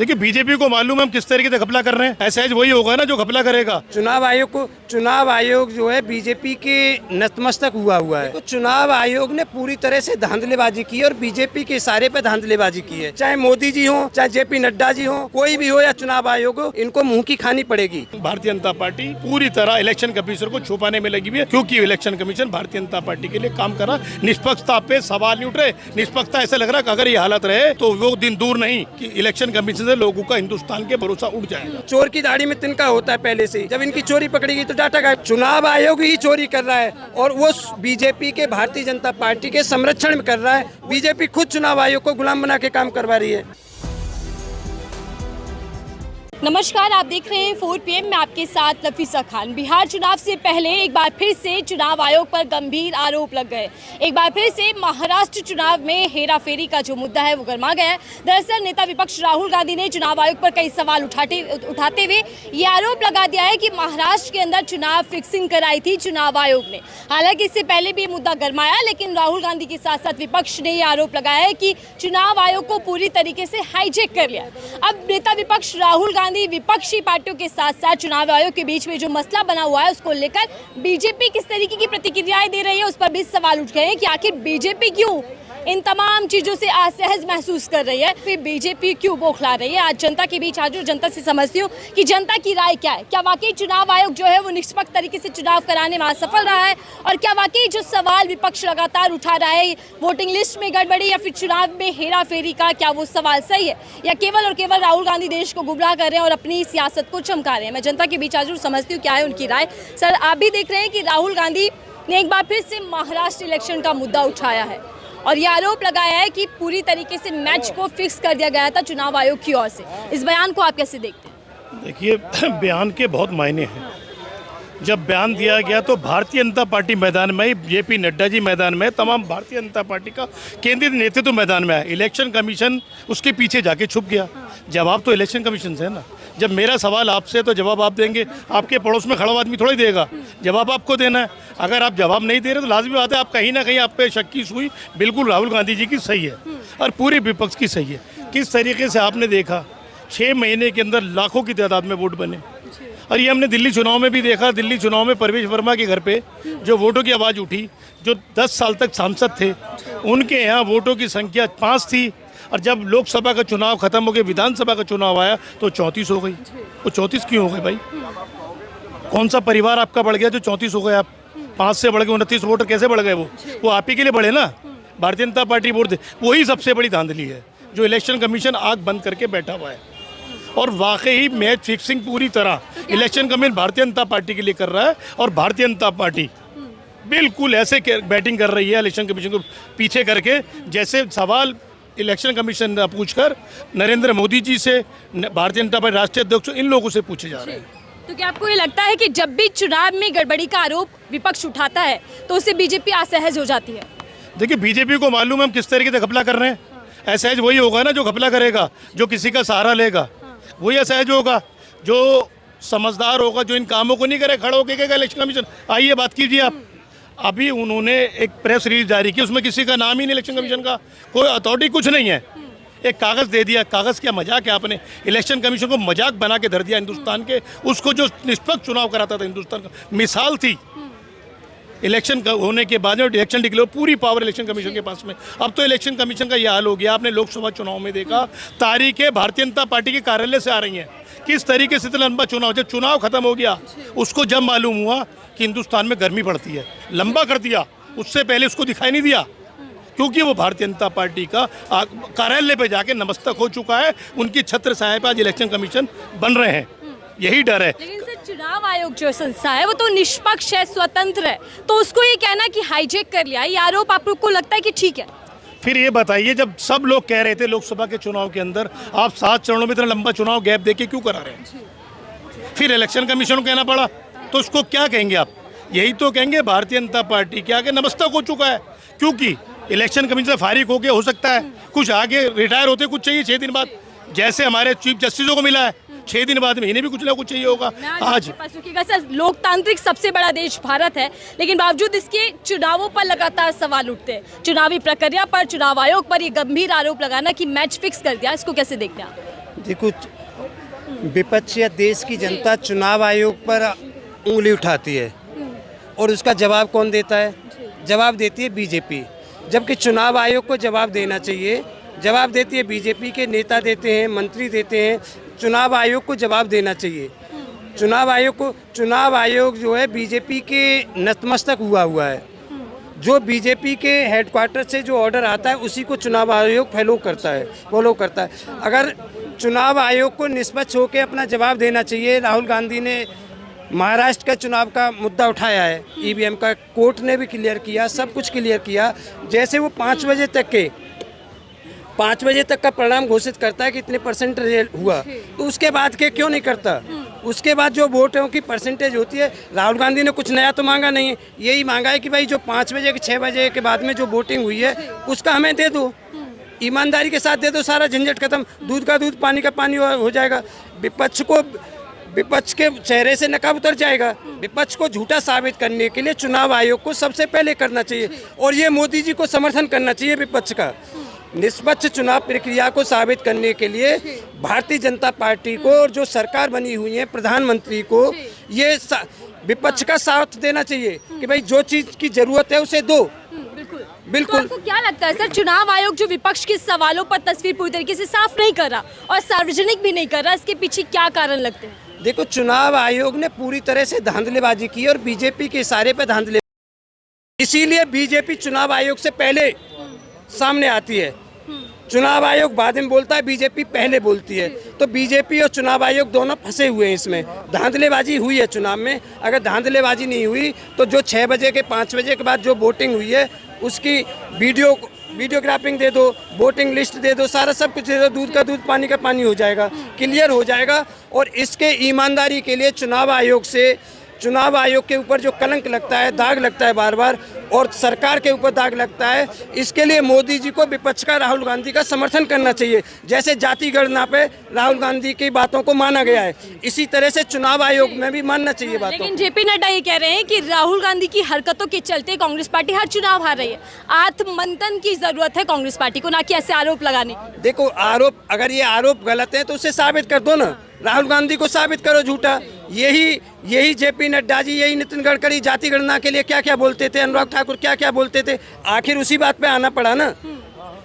देखिए बीजेपी को मालूम है हम किस तरीके से घपला कर रहे हैं। ऐसा वही होगा ना जो घपला करेगा। चुनाव आयोग जो है बीजेपी के नतमस्तक हुआ है। तो चुनाव आयोग ने पूरी तरह से धांधलेबाजी की और बीजेपी के इशारे पे धांधलेबाजी की है। चाहे मोदी जी हो, चाहे जेपी नड्डा जी हो, कोई भी हो या चुनाव आयोग हो, इनको मुंह की खानी पड़ेगी। भारतीय जनता पार्टी पूरी तरह इलेक्शन कमीशन को छुपाने में लगी हुई है, क्योंकि election commission Bharatiya Janata party के लिए काम कर रहा। निष्पक्षता पे सवाल नहीं उठ रहे। निष्पक्षता ऐसा लग रहा है अगर ये हालत रहे तो वो दिन दूर नहीं कि इलेक्शन कमीशन से लोगों का हिंदुस्तान के भरोसा उठ जाएगा। चोर की दाढ़ी में तिनका होता है पहले से। जब इनकी चोरी पकड़ेगी तो डाटा गायब। चुनाव आयोग ही चोरी कर रहा है और वो बीजेपी के, भारतीय जनता पार्टी के संरक्षण में कर रहा है। बीजेपी खुद चुनाव आयोग को गुलाम बना के काम करवा रही है। नमस्कार, आप देख रहे हैं 4 PM में आपके साथ नफीसा खान। बिहार चुनाव से पहले एक बार फिर से चुनाव आयोग पर गंभीर आरोप लग गए। एक बार फिर से महाराष्ट्र चुनाव में हेराफेरी का जो मुद्दा है वो गर्मा गया है। दरअसल नेता विपक्ष राहुल गांधी ने चुनाव आयोग पर कई सवाल उठाते हुए ये आरोप लगा दिया है कि महाराष्ट्र के अंदर चुनाव फिक्सिंग कराई थी चुनाव आयोग ने। हालांकि इससे पहले भी ये मुद्दा गर्माया, लेकिन राहुल गांधी के साथ साथ विपक्ष ने ये आरोप लगाया है कि चुनाव आयोग को पूरी तरीके से हाईजैक कर लिया। अब नेता विपक्ष राहुल गांधी विपक्षी पार्टियों के साथ साथ चुनाव आयोग के बीच में जो मसला बना हुआ है उसको लेकर बीजेपी किस तरीके की प्रतिक्रियाएं दे रही है, उस पर भी सवाल उठ गए हैं कि आखिर बीजेपी क्यों इन तमाम चीजों से असहज महसूस कर रही है, फिर बीजेपी क्यों बौखला रही है। आज जनता के बीच आज जनता से समझती हूँ कि जनता की राय क्या है। क्या वाकई चुनाव आयोग जो है वो निष्पक्ष तरीके से चुनाव कराने में असफल रहा है, और क्या वाकई जो सवाल विपक्ष लगातार उठा रहा है वोटिंग लिस्ट में गड़बड़ी या फिर चुनाव में हेरा फेरी का, क्या वो सवाल सही है या केवल और केवल राहुल गांधी देश को गुमराह कर रहे हैं और अपनी सियासत को चमका रहे हैं। मैं जनता के बीच आज समझती हूँ क्या है उनकी राय। सर, आप भी देख रहे हैं कि राहुल गांधी ने एक बार फिर से महाराष्ट्र इलेक्शन का मुद्दा उठाया है और ये आरोप लगाया है कि पूरी तरीके से मैच को फिक्स कर दिया गया था चुनाव आयोग की ओर से। इस बयान को आप कैसे देखते हैं? देखिए बयान के बहुत मायने हैं। जब बयान दिया गया तो भारतीय जनता पार्टी मैदान में, जेपी नड्डा जी मैदान में, तमाम भारतीय जनता पार्टी का केंद्रीय नेतृत्व मैदान में है। इलेक्शन कमीशन उसके पीछे जाके छुप गया। जवाब तो इलेक्शन कमीशन से है ना। जब मेरा सवाल आपसे तो जवाब आप देंगे, आपके पड़ोस में खड़ा आदमी थोड़ा ही देगा, जवाब आपको देना है। अगर आप जवाब नहीं दे रहे तो लाजमी बात है आप कहीं ना कहीं आप पे शक की सुई बिल्कुल राहुल गांधी जी की सही है और पूरे विपक्ष की सही है। किस तरीके से आपने देखा 6 महीने के अंदर लाखों की तादाद में वोट बने, और ये हमने दिल्ली चुनाव में भी देखा। दिल्ली चुनाव में परवेश वर्मा के घर पे जो वोटों की आवाज़ उठी, जो 10 साल तक सांसद थे, उनके यहाँ वोटों की संख्या 5 थी, और जब लोकसभा का चुनाव खत्म हो गया, विधानसभा का चुनाव आया तो 34 हो गई। वो 34 क्यों हो गए भाई? कौन सा परिवार आपका बढ़ गया जो 34 हो गए? आप 5 से बढ़ गए 29 वोटर कैसे बढ़ गए? वो आप ही के लिए बढ़े ना। भारतीय जनता पार्टी वोट दे, वही सबसे बड़ी धांधली है जो इलेक्शन कमीशन आग बंद करके बैठा हुआ है। और वाकई मैच फिक्सिंग पूरी तरह election commission Bharatiya Janata party के लिए कर रहा है, और भारतीय जनता पार्टी बिल्कुल ऐसे बैटिंग कर रही है इलेक्शन कमीशन को पीछे करके, जैसे सवाल इलेक्शन कमीशन ने पूछकर नरेंद्र मोदी जी से, भारतीय जनता पार्टी राष्ट्रीय अध्यक्ष, इन लोगों से पूछे जा रहे हैं। तो क्या आपको ये लगता है कि जब भी चुनाव में गड़बड़ी का आरोप विपक्ष उठाता है तो उससे बीजेपी असहज हो जाती है? देखिए बीजेपी को मालूम है हम किस तरीके से घपला कर रहे हैं। असहज वही होगा ना जो घपला करेगा, जो किसी का सहारा लेगा, वही असहज होगा। जो समझदार होगा, जो इन कामों को नहीं करे, खड़ा होकर कहेगा इलेक्शन कमीशन आइए बात कीजिए आप। अभी उन्होंने एक प्रेस रिलीज जारी की, उसमें किसी का नाम ही नहीं इलेक्शन कमीशन का, कोई अथॉरिटी कुछ नहीं है। एक कागज़ दे दिया। कागज़ क्या मजाक है? आपने इलेक्शन कमीशन को मजाक बना के धर दिया हिंदुस्तान के, उसको जो निष्पक्ष चुनाव कराता था हिंदुस्तान का, मिसाल थी। इलेक्शन होने के बाद में इलेक्शन डिक्लेयर, पूरी पावर इलेक्शन कमीशन के पास में। अब तो इलेक्शन कमीशन का यह हाल हो गया। आपने लोकसभा चुनाव में देखा, तारीखें भारतीय जनता पार्टी के कार्यालय से आ रही हैं। किस तरीके से इतना लंबा चुनाव, जब चुनाव खत्म हो गया उसको जब मालूम हुआ कि हिंदुस्तान में गर्मी पड़ती है, लंबा कर दिया। उससे पहले उसको दिखाई नहीं दिया, क्योंकि वो भारतीय जनता पार्टी का कार्यालय पे जाके नमस्तक हो चुका है। उनकी छत्र छाया पे आज इलेक्शन कमीशन बन रहे हैं, यही डर है। लेकिन सर, चुनाव आयोग जो संस्था है वो तो निष्पक्ष है, स्वतंत्र है, तो उसको ये कहना कि हाईजैक कर लिया, ये आरोप आपको लगता है कि ठीक है? फिर ये बताइए, जब सब लोग कह रहे थे लोकसभा के चुनाव के अंदर आप 7 चरणों में इतना लंबा चुनाव गैप देके क्यों करा रहे हैं? फिर इलेक्शन कमीशन को कहना पड़ा, तो उसको क्या कहेंगे आप? यही तो कहेंगे भारतीय जनता पार्टी के आगे नमस्तक हो चुका है, क्योंकि इलेक्शन कमीशन से फारिग होके हो सकता है कुछ आगे रिटायर होते कुछ चाहिए 6 दिन बाद, जैसे हमारे चीफ जस्टिसों को मिला है 6 दिन बाद में इन्हें भी कुछ ना कुछ चाहिए होगा। आज सर, लोकतांत्रिक सबसे बड़ा देश भारत है, लेकिन बावजूद इसके चुनावों पर लगातार सवाल उठते हैं। चुनावी प्रक्रिया पर, चुनाव आयोग पर ये गंभीर आरोप लगाना कि मैच फिक्स कर दिया, इसको कैसे देखते हैं आप? देखो, विपक्ष या देश की जनता चुनाव आयोग पर उंगली उठाती है और उसका जवाब कौन देता है? जवाब देती है बीजेपी। जबकि चुनाव आयोग को जवाब देना चाहिए, जवाब देती है बीजेपी के नेता देते हैं, मंत्री देते हैं। चुनाव आयोग को जवाब देना चाहिए। चुनाव आयोग जो है बीजेपी के नतमस्तक हुआ है। जो बीजेपी के हेडक्वार्टर से जो ऑर्डर आता है उसी को चुनाव आयोग फॉलो करता है। अगर चुनाव आयोग को निष्पक्ष होकर अपना जवाब देना चाहिए। राहुल गांधी ने महाराष्ट्र का चुनाव का मुद्दा उठाया है, ईवीएम का, कोर्ट ने भी क्लियर किया, सब कुछ क्लियर किया। जैसे वो 5 बजे तक का परिणाम घोषित करता है कि इतने परसेंट रिजल्ट हुआ, तो उसके बाद के क्यों नहीं करता? उसके बाद जो वोटों की परसेंटेज होती है, राहुल गांधी ने कुछ नया तो मांगा नहीं, यही मांगा है कि भाई जो 5 बजे के 6 बजे के बाद में जो वोटिंग हुई है उसका हमें दे दो, ईमानदारी के साथ दे दो, सारा झंझट खत्म, दूध का दूध पानी का पानी हो जाएगा। विपक्ष के चेहरे से नकाब उतर जाएगा। विपक्ष को झूठा साबित करने के लिए चुनाव आयोग को सबसे पहले करना चाहिए और ये मोदी जी को समर्थन करना चाहिए विपक्ष का। निष्पक्ष चुनाव प्रक्रिया को साबित करने के लिए भारतीय जनता पार्टी को और जो सरकार बनी हुई है, प्रधानमंत्री को ये विपक्ष का साथ देना चाहिए कि भाई जो चीज़ की जरूरत है उसे दो। बिल्कुल। तो आपको क्या लगता है सर, चुनाव आयोग जो विपक्ष के सवालों पर तस्वीर पूरी तरीके से साफ नहीं कर रहा और सार्वजनिक भी नहीं कर रहा, इसके पीछे क्या कारण लगते हैं? देखो, चुनाव आयोग ने पूरी तरह से धांधलेबाजी की और बीजेपी के इशारे पे धांधले, इसीलिए बीजेपी चुनाव आयोग से पहले सामने आती है। चुनाव आयोग बाद में बोलता है, बीजेपी पहले बोलती है। तो बीजेपी और चुनाव आयोग दोनों फंसे हुए हैं इसमें। धांधलेबाजी हुई है चुनाव में। अगर धांधलेबाजी नहीं हुई तो जो 6 बजे के 5 बजे के बाद जो वोटिंग हुई है उसकी वीडियोग्राफिंग दे दो, वोटिंग लिस्ट दे दो, सारा सब कुछ दे दो, दूध का दूध पानी का पानी हो जाएगा, क्लियर हो जाएगा। और इसके ईमानदारी के लिए चुनाव आयोग के ऊपर जो कलंक लगता है, दाग लगता है बार बार, और सरकार के ऊपर दाग लगता है, इसके लिए मोदी जी को विपक्ष का राहुल गांधी का समर्थन करना चाहिए। जैसे जाति गणना पे राहुल गांधी की बातों को माना गया है, इसी तरह से चुनाव आयोग में भी मानना चाहिए बातों। लेकिन जेपी नड्डा ये कह रहे हैं कि राहुल गांधी की हरकतों के चलते कांग्रेस पार्टी हर चुनाव हार रही है। आत्ममंथन की जरूरत है कांग्रेस पार्टी को, ना कि ऐसे आरोप लगाने की। देखो, अगर ये आरोप गलत है तो उसे साबित कर दो ना, राहुल गांधी को साबित करो झूठा। यही जेपी नड्डा जी, यही नितिन गडकरी जाति गणना के लिए क्या क्या बोलते थे, अनुराग ठाकुर क्या क्या बोलते थे, आखिर उसी बात पे आना पड़ा ना।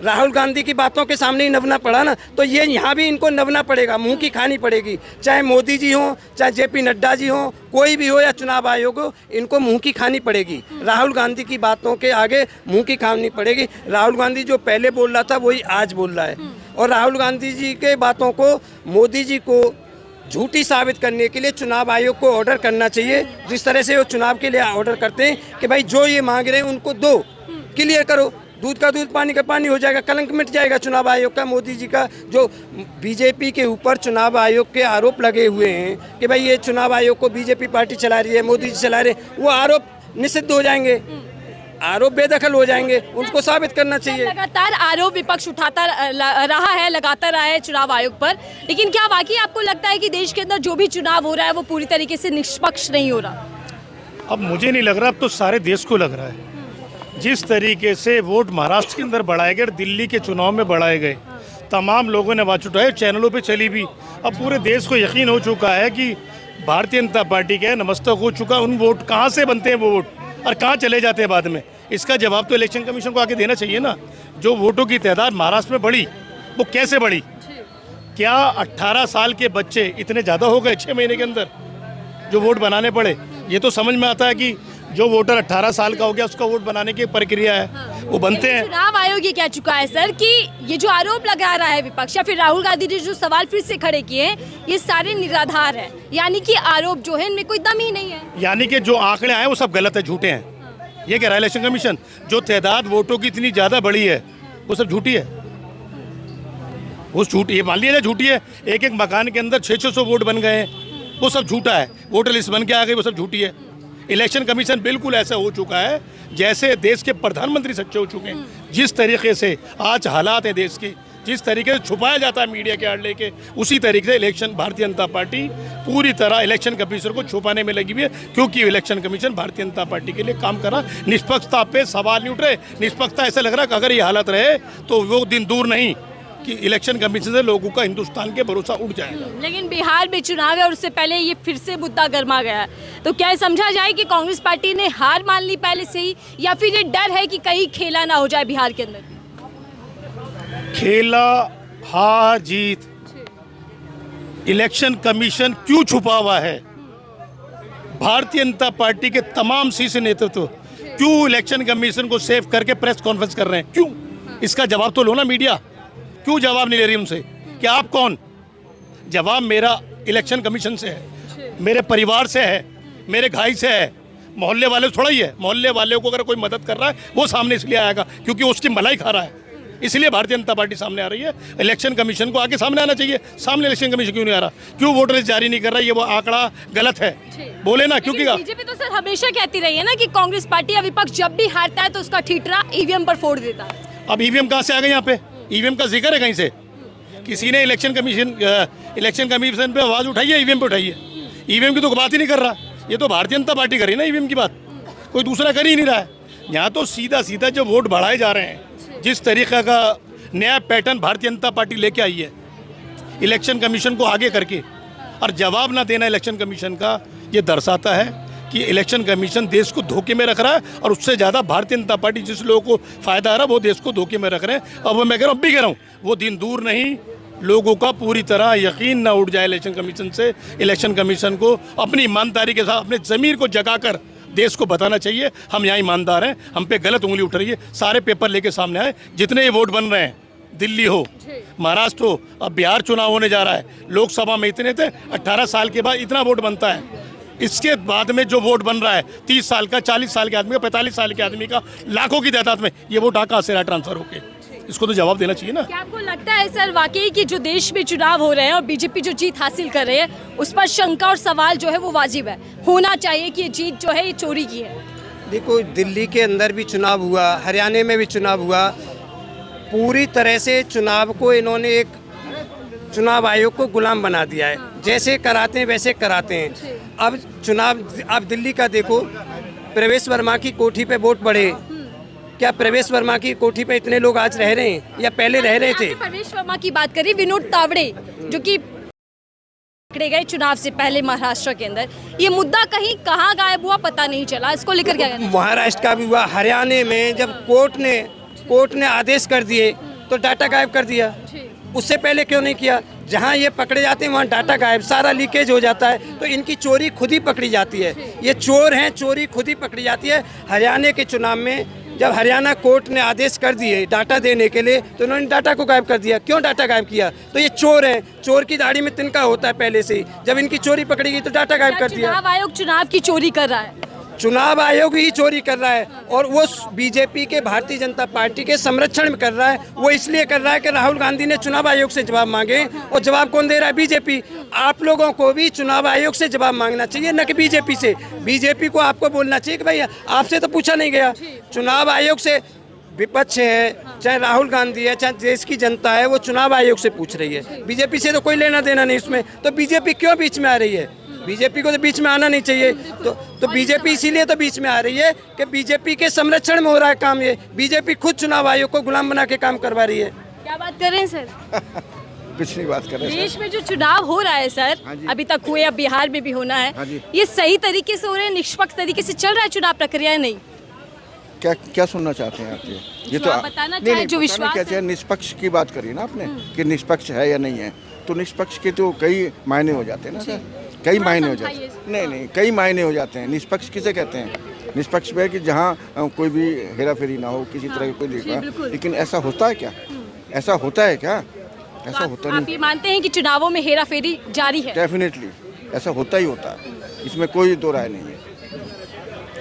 राहुल गांधी की बातों के सामने ही नभना पड़ा ना। तो ये यहाँ भी इनको नभना पड़ेगा, मुंह की खानी पड़ेगी। चाहे मोदी जी हो, चाहे जेपी नड्डा जी हो, कोई भी हो, या चुनाव आयोग हो, इनको मुंह की खानी पड़ेगी। राहुल गांधी की बातों के आगे मुंह की खानी पड़ेगी। राहुल गांधी जो पहले बोल रहा था वही आज बोल रहा है, और राहुल गांधी जी के बातों को मोदी जी को झूठी साबित करने के लिए चुनाव आयोग को ऑर्डर करना चाहिए। जिस तरह से वो चुनाव के लिए ऑर्डर करते हैं कि भाई जो ये मांग रहे हैं उनको दो, क्लियर करो, दूध का दूध पानी का पानी हो जाएगा, कलंक मिट जाएगा चुनाव आयोग का। मोदी जी का जो बीजेपी के ऊपर चुनाव आयोग के आरोप लगे हुए हैं कि भाई ये चुनाव आयोग को बीजेपी पार्टी चला रही है, मोदी जी चला रहे हैं, वो आरोप निषिद्ध हो जाएंगे, आरोप बेदखल हो जाएंगे, उनको साबित करना चाहिए। लगातार आरोप विपक्ष उठाता रहा है चुनाव आयोग पर, लेकिन क्या वाकई आपको लगता है कि देश के अंदर जो भी चुनाव हो रहा है वो पूरी तरीके से निष्पक्ष नहीं हो रहा? अब मुझे नहीं लग रहा, अब तो सारे देश को लग रहा है। जिस तरीके से वोट महाराष्ट्र के अंदर बढ़ाए गए, दिल्ली के चुनाव में बढ़ाए गए, तमाम लोगों ने आवाज उठाई, चैनलों पे चली भी। अब पूरे देश को यकीन हो चुका है कि भारतीय जनता पार्टी का नमस्तक हो चुका। उन वोट कहाँ से बनते हैं वो वोट और कहाँ चले जाते हैं बाद में, इसका जवाब तो इलेक्शन कमीशन को आके देना चाहिए ना। जो वोटों की तादाद महाराष्ट्र में बढ़ी, वो कैसे बढ़ी? क्या 18 साल के बच्चे इतने ज़्यादा हो गए 6 महीने के अंदर जो वोट बनाने पड़े? ये तो समझ में आता है कि जो वोटर 18 साल का हो गया उसका वोट बनाने की प्रक्रिया है, वो बनते हैं। चुनाव आयोग ये कह चुका है सर कि ये जो आरोप लगा रहा है विपक्ष या फिर राहुल गांधी ने जो सवाल फिर से खड़े किए, ये सारे निराधार है, यानी कि आरोप जो है इनमें कोई दम ही नहीं है। यानी कि जो आंकड़े आए वो सब गलत है, झूठे हैं, ये कह रहा है इलेक्शन कमीशन। जो तादाद वोटों की इतनी ज़्यादा बढ़ी है वो सब झूठी है, वो झूठी, ये मान लिया झूठी है। एक एक मकान के अंदर 600 वोट बन गए हैं, वो सब झूठा है। वोटर लिस्ट बन के आ गई, वो सब झूठी है। इलेक्शन कमीशन बिल्कुल ऐसा हो चुका है जैसे देश के प्रधानमंत्री सच्चे हो चुके हैं। जिस तरीके से आज हालात है देश की, जिस तरीके से छुपाया जाता है मीडिया के आड़ लेके, उसी तरीके से इलेक्शन भारतीय जनता पार्टी पूरी तरह इलेक्शन कमीशन को छुपाने में लगी हुई है, क्योंकि election commission Bharatiya Janata party के लिए काम कर रहा। निष्पक्षता पे सवाल नहीं उठ रहे। निष्पक्षता ऐसा लग रहा है कि अगर ये हालत रहे तो वो दिन दूर नहीं कि इलेक्शन कमीशन से लोगों का हिंदुस्तान के भरोसा उठ जाएगा। लेकिन बिहार में चुनाव है और उससे पहले ये फिर से मुद्दा गर्मा गया है, तो क्या ये समझा जाए कि कांग्रेस पार्टी ने हार मान ली पहले से ही, या फिर ये डर है कि कहीं खेला ना हो जाए बिहार के अंदर? खेला हार जीत इलेक्शन कमीशन क्यों छुपा हुआ है? भारतीय जनता पार्टी के तमाम शीर्ष नेतृत्व क्यों इलेक्शन कमीशन को सेव करके प्रेस कॉन्फ्रेंस कर रहे हैं? क्यों? इसका जवाब तो लो ना मीडिया। क्यों जवाब नहीं ले रही उनसे कि आप कौन? जवाब मेरा इलेक्शन कमीशन से है, मेरे परिवार से है, मेरे भाई से है, मोहल्ले वाले थोड़ा ही है। मोहल्ले वाले को अगर कोई मदद कर रहा है वो सामने इसलिए आएगा क्योंकि उसकी मलाई खा रहा है, इसलिए भारतीय जनता पार्टी सामने आ रही है। इलेक्शन कमीशन को आगे सामने आना चाहिए। सामने इलेक्शन कमीशन क्यों नहीं आ रहा? क्यों वोटर लिस्ट जारी नहीं कर रहा? ये वो आंकड़ा गलत है, बोले ना। क्योंकि बीजेपी तो सर हमेशा कहती रही है ना कि कांग्रेस पार्टी या विपक्ष जब भी हारता है तो उसका ठीकरा ईवीएम पर फोड़ देता है। अब ईवीएम कहाँ से आ गए यहाँ पे? ईवीएम का जिक्र है कहीं से? किसी ने इलेक्शन कमीशन पे आवाज़ उठाई है? ईवीएम पे उठाई है? ईवीएम की तो बात ही नहीं कर रहा। ये तो भारतीय जनता पार्टी कर रही है ना ईवीएम की बात, कोई दूसरा कर ही नहीं रहा है। यहाँ तो सीधा सीधा जो वोट बढ़ाए जा रहे हैं, जिस तरीके का नया पैटर्न भारतीय जनता पार्टी लेके आई है इलेक्शन कमीशन को आगे करके, और जवाब ना देना इलेक्शन कमीशन का, ये दर्शाता है कि इलेक्शन कमीशन देश को धोखे में रख रहा है। और उससे ज़्यादा भारतीय जनता पार्टी जिस लोगों को फ़ायदा आ रहा है वो देश को धोखे में रख रहे हैं। अब मैं कह रहा हूँ, भी कह रहा हूँ, वो दिन दूर नहीं, लोगों का पूरी तरह यकीन ना उठ जाए इलेक्शन कमीशन से। इलेक्शन कमीशन को अपनी ईमानदारी के साथ अपने ज़मीर को जगाकर देश को बताना चाहिए हम यहाँ ईमानदार हैं, हम पे गलत उंगली उठ रही है। सारे पेपर लेके सामने आए, जितने ये वोट बन रहे हैं, दिल्ली हो, महाराष्ट्र हो, अब बिहार चुनाव होने जा रहा है, लोकसभा में इतने थे, 18 साल के बाद इतना वोट बनता है। इसके बाद में जो वोट बन रहा है 30 साल का, 40 साल के आदमी का, 45 साल के आदमी का, लाखों की तादाद में, ये वोट कहाँ से रहा ट्रांसफर होके? इसको तो जवाब देना चाहिए ना। क्या आपको लगता है सर वाकई कि जो देश में चुनाव हो रहे हैं और बीजेपी जो जीत हासिल कर रही है उस पर शंका और सवाल जो है वो वाजिब है, होना चाहिए कि ये जीत जो है ये चोरी की है? देखो, दिल्ली के अंदर भी चुनाव हुआ, हरियाणा में भी चुनाव हुआ, पूरी तरह से चुनाव को इन्होंने एक चुनाव आयोग को गुलाम बना दिया है। जैसे कराते हैं वैसे कराते हैं। अब चुनाव, अब दिल्ली का देखो, प्रवेश वर्मा की कोठी पे वोट पड़े, क्या प्रवेश वर्मा की कोठी पे इतने लोग आज रह रहे हैं या पहले रह रहे थे? प्रवेश वर्मा की बात करें, विनोद तावड़े जो कि पकड़े गए चुनाव से पहले महाराष्ट्र के अंदर, ये मुद्दा कहीं कहाँ गायब हुआ पता नहीं चला, इसको लेकर क्या कहना? महाराष्ट्र का भी हुआ, हरियाणा में जब कोर्ट ने आदेश कर दिए तो डाटा गायब कर दिया। उससे पहले क्यों नहीं किया? जहाँ ये पकड़े जाते हैं वहाँ डाटा गायब, सारा लीकेज हो जाता है, तो इनकी चोरी खुद ही पकड़ी जाती है। ये चोर हैं, चोरी खुद ही पकड़ी जाती है। हरियाणा के चुनाव में जब हरियाणा कोर्ट ने आदेश कर दिए डाटा देने के लिए, तो उन्होंने डाटा को गायब कर दिया। क्यों डाटा गायब किया? तो ये चोर हैं, चोर की दाढ़ी में तिनका होता है पहले से ही। जब इनकी चोरी पकड़ी गई तो डाटा गायब कर दिया। चुनाव आयोग चुनाव की चोरी कर रहा है, चुनाव आयोग ही चोरी कर रहा है, और वो बीजेपी के, भारतीय जनता पार्टी के संरक्षण में कर रहा है। वो इसलिए कर रहा है कि राहुल गांधी ने चुनाव आयोग से जवाब मांगे, और जवाब कौन दे रहा है? बीजेपी। आप लोगों को भी चुनाव आयोग से जवाब मांगना चाहिए, न कि बीजेपी से। बीजेपी को आपको बोलना चाहिए कि भाई आपसे तो पूछा नहीं गया। चुनाव आयोग से विपक्ष है, चाहे राहुल गांधी है, चाहे देश की जनता है, वो चुनाव आयोग से पूछ रही है। बीजेपी से तो कोई लेना देना नहीं उसमें। तो बीजेपी क्यों बीच में आ रही है? बीजेपी को तो बीच में आना नहीं चाहिए। तो बीजेपी इसीलिए तो बीच में आ रही है कि बीजेपी के संरक्षण में हो रहा है काम। ये बीजेपी खुद चुनाव आयोग को गुलाम बना के काम करवा रही है। क्या बात कर रहे हैं सर? कुछ नहीं बात कर रहे हैं। देश में जो चुनाव हो रहा है सर, अभी तक हुए, अब बिहार में भी होना है, ये सही तरीके से हो रहे हैं, निष्पक्ष तरीके से चल रहा है चुनाव प्रक्रिया या नहीं? क्या क्या सुनना चाहते हैं आप? ये तो आप बताना चाहें जो विश्वास है। निष्पक्ष की बात करिए ना आपने, कि निष्पक्ष है या नहीं है। तो निष्पक्ष के तो कई मायने हो जाते हैं ना सर, कई मायने हो जाते हैं। नहीं, कई मायने हो जाते हैं। निष्पक्ष किसे कहते हैं? निष्पक्ष है कि जहाँ कोई भी हेरा फेरी ना हो, किसी तरह की कोई देखा। लेकिन ऐसा होता है क्या? ऐसा होता है क्या? ऐसा होता नहीं। आप ये मानते हैं कि चुनावों में हेरा फेरी जारी है? डेफिनेटली ऐसा होता ही होता है, इसमें कोई दो राय नहीं है।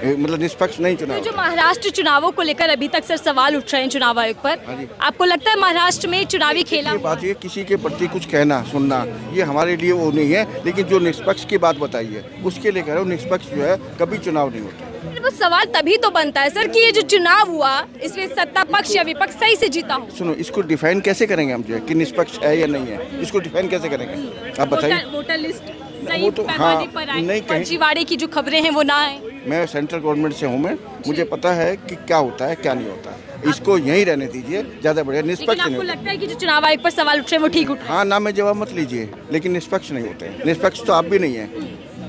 मतलब निष्पक्ष नहीं चुनाव। तो जो महाराष्ट्र चुनावों को लेकर अभी तक सर सवाल उठ रहे हैं चुनाव आयोग पर, आपको लगता है महाराष्ट्र में चुनावी खेला? ये बात, ये किसी के प्रति कुछ कहना सुनना ये हमारे लिए वो नहीं है। लेकिन जो निष्पक्ष की बात बताई है उसके लिए कह रहा हूँ, निष्पक्ष जो है कभी चुनाव नहीं होता। वो सवाल तभी तो बनता है सर कि ये जो चुनाव हुआ इसमें सत्ता पक्ष या विपक्ष सही से जीता हो। सुनो, इसको डिफाइन कैसे करेंगे हम जो है कि निष्पक्ष है या नहीं है? इसको डिफाइन कैसे करेंगे आप बताइए? वोटर लिस्ट सही वो तो पैमाने पर आए, नहीं कहीं फर्जीवाड़े की जो खबरें हैं वो ना आए। मैं सेंट्रल गवर्नमेंट से हूँ, मैं मुझे पता है कि क्या होता है क्या नहीं होता है। इसको यहीं रहने दीजिए, ज़्यादा बढ़िया निष्पक्ष लेकिन नहीं आपको होता। लगता है कि जो चुनाव आयोग पर सवाल उठ रहे हैं वो ठीक उठ रहे हैं? हाँ, ना में जवाब मत लीजिए, लेकिन निष्पक्ष नहीं होते हैं। निष्पक्ष तो आप भी नहीं है,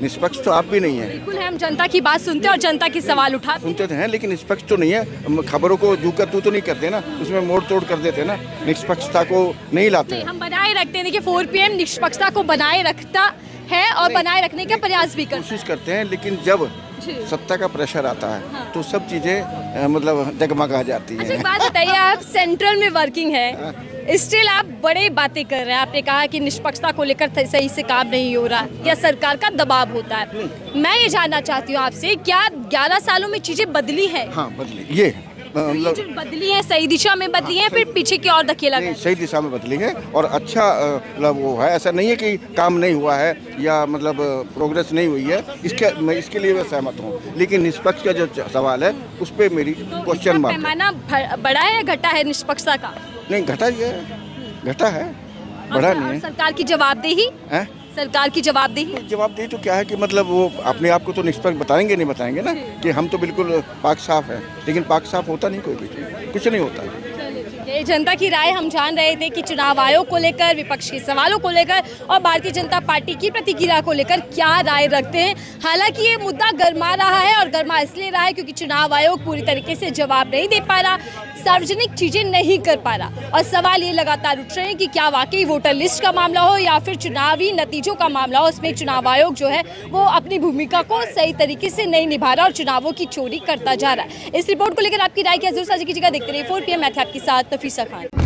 निष्पक्ष तो आप भी नहीं है। बिल्कुल है, हम जनता की बात सुनते हैं और जनता के सवाल उठाते हैं। सुनते तो हैं, लेकिन निष्पक्ष तो नहीं है। हम खबरों को जू का तू तो नहीं करते ना, उसमें मोड़ तोड़ कर देते हैं ना, निष्पक्षता को नहीं लाते हैं। हम बनाए रखते हैं। देखिए 4 PM निष्पक्षता को बनाए रखता है और बनाए रखने का प्रयास भी करता कोशिश करते हैं, लेकिन जब सत्ता का प्रेशर आता है तो सब चीज़ें मतलब डगमगा जाती है। अच्छा हैं। एक बात बताइए, आप सेंट्रल में वर्किंग है, स्टिल आप बड़े बातें कर रहे हैं। आपने कहा कि निष्पक्षता को लेकर सही से काम नहीं हो रहा या सरकार का दबाव होता है। मैं ये जानना चाहती हूँ आपसे, क्या 11 सालों में चीजें बदली है? हाँ बदली, ये ये जो बदली है सही दिशा में बदली है, फिर पीछे की ओर धकेला गया? सही दिशा में बदली है और अच्छा मतलब वो है। ऐसा नहीं है कि काम नहीं हुआ है या मतलब प्रोग्रेस नहीं हुई है, मैं इसके लिए मैं सहमत हूँ। लेकिन निष्पक्ष का जो सवाल है उस पर मेरी क्वेश्चन मार्क है। पैमाना बड़ा है या घटा है निष्पक्षता का? नहीं, घटा ही है, घटा है, बड़ा नहीं है। सरकार की जवाबदेही है, सरकार की जवाबदेही जवाबदेही तो क्या है कि मतलब वो अपने आप को तो निष्पक्ष बताएंगे नहीं, बताएंगे ना कि हम तो बिल्कुल पाक साफ है, लेकिन पाक साफ होता नहीं, कोई भी कुछ नहीं होता है। ये जनता की राय हम जान रहे थे कि चुनाव आयोग को लेकर, विपक्ष के सवालों को लेकर और भारतीय जनता पार्टी की प्रतिक्रिया को लेकर क्या राय रखते हैं। हालांकि ये मुद्दा गर्मा रहा है और गर्मा इसलिए रहा है क्योंकि चुनाव आयोग पूरी तरीके से जवाब नहीं दे पा रहा, सार्वजनिक चीजें नहीं कर पा रहा और सवाल ये लगातार उठ रहे हैं कि क्या वाकई वोटर लिस्ट का मामला हो या फिर चुनावी नतीजों का मामला हो, उसमें चुनाव आयोग जो है वो अपनी भूमिका को सही तरीके से नहीं निभा रहा और चुनावों की चोरी करता जा रहा है। इस रिपोर्ट को लेकर आपकी राय क्या जरूर साझा कीजिएगा। देखते रहिए 4 PM, मैं थी आपके साथ नफीसा खान।